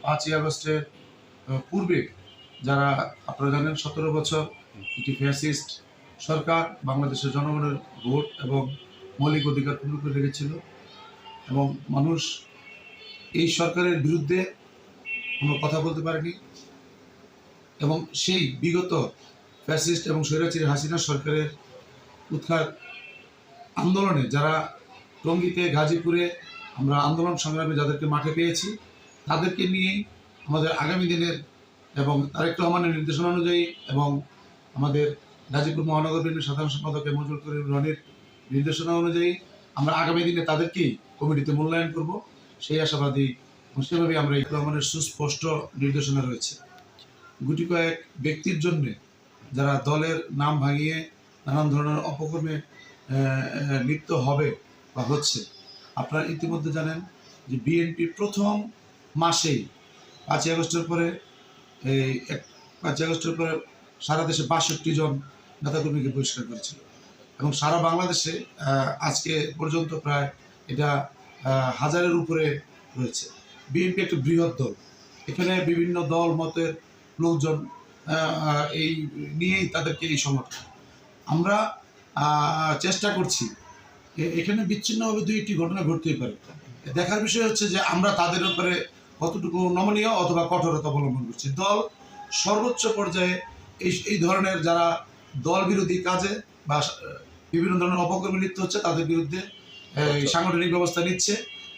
5ই আগস্টের পূর্বে যারা আপনারা জানেন 17 বছর একটি ফ্যাসিস্ট সরকার বাংলাদেশের জনগণের ভোট এবং মৌলিক অধিকার পূর্ণ করে রেখেছিল এবং মানুষ এই সরকারের বিরুদ্ধে কোনো কথা বলতে পারেনি এবং সেই বিগত ফ্যাসিস্ট এবং স্বৈরাচারী হাসিনা সরকারের উৎখাত আন্দোলনে যারা টঙ্গীতে, গাজীপুরে আমরা আন্দোলন সংগ্রামে যাদেরকে মাঠে পেয়েছি তাদেরকে নিয়েই আমাদের আগামী দিনের এবং তারেক রহমানের নির্দেশনা অনুযায়ী এবং আমাদের গাজীপুর মহানগর বিএনপির সাধারণ সম্পাদক মঞ্জুর করিম রনির নির্দেশনা অনুযায়ী আমরা আগামী দিনে তাদেরকেই কমিটিতে মূল্যায়ন করব সেই আশাবাদী এবং সেভাবে আমরা এই রহমানের সুস্পষ্ট নির্দেশনা রয়েছে। গুটি কয়েক ব্যক্তির জন্যে যারা দলের নাম ভাঙিয়ে নানান ধরনের অপকর্মে লিপ্ত হবে বা হচ্ছে, আপনারা ইতিমধ্যে জানেন যে বিএনপি প্রথম মাসেই 5ই আগস্টের পরে 5ই আগস্টের পরে সারা দেশে 62 জন নেতাকর্মীকে বহিষ্কার করেছিল এবং সারা বাংলাদেশে আজকে পর্যন্ত প্রায় এটা 1000-এর উপরে রয়েছে। বিএনপি একটা বৃহৎ দল, এখানে বিভিন্ন দল মতের লোকজন এই নিয়েই তাদেরকে এই সমর্থন। আমরা চেষ্টা করছি, এখানে বিচ্ছিন্নভাবে 2-1টি ঘটনা ঘটতেই পারে, দেখার বিষয় হচ্ছে যে আমরা তাদের উপরে কতটুকু নমনীয় অথবা কঠোরতা অবলম্বন করছি। দল সর্বোচ্চ পর্যায়ে এই ধরনের যারা দল বিরোধী কাজে বা বিভিন্ন ধরনের অপকর্মে লিপ্ত হচ্ছে তাদের বিরুদ্ধে সাংগঠনিক ব্যবস্থা নিচ্ছে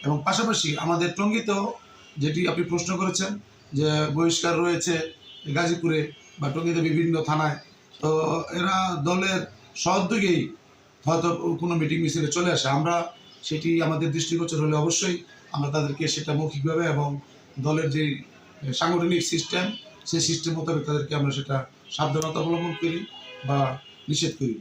এবং পাশাপাশি আমাদের টঙ্গীতেও যেটি আপনি প্রশ্ন করেছেন যে বহিষ্কার রয়েছে গাজীপুরে বা টঙ্গীতে বিভিন্ন থানায়, তো এরা দলের সহযোগেই হয়তো কোনো মিটিং মিছিলে চলে আসে। আমরা সেটি আমাদের দৃষ্টিগোচর হলে অবশ্যই আমরা তাদেরকে সেটা মৌখিকভাবে এবং দলের যে সাংগঠনিক সিস্টেম সেই সিস্টেম মোতাবেক তাদেরকে আমরা সেটা সাবধানতা অবলম্বন করি বা নিষেধ করি।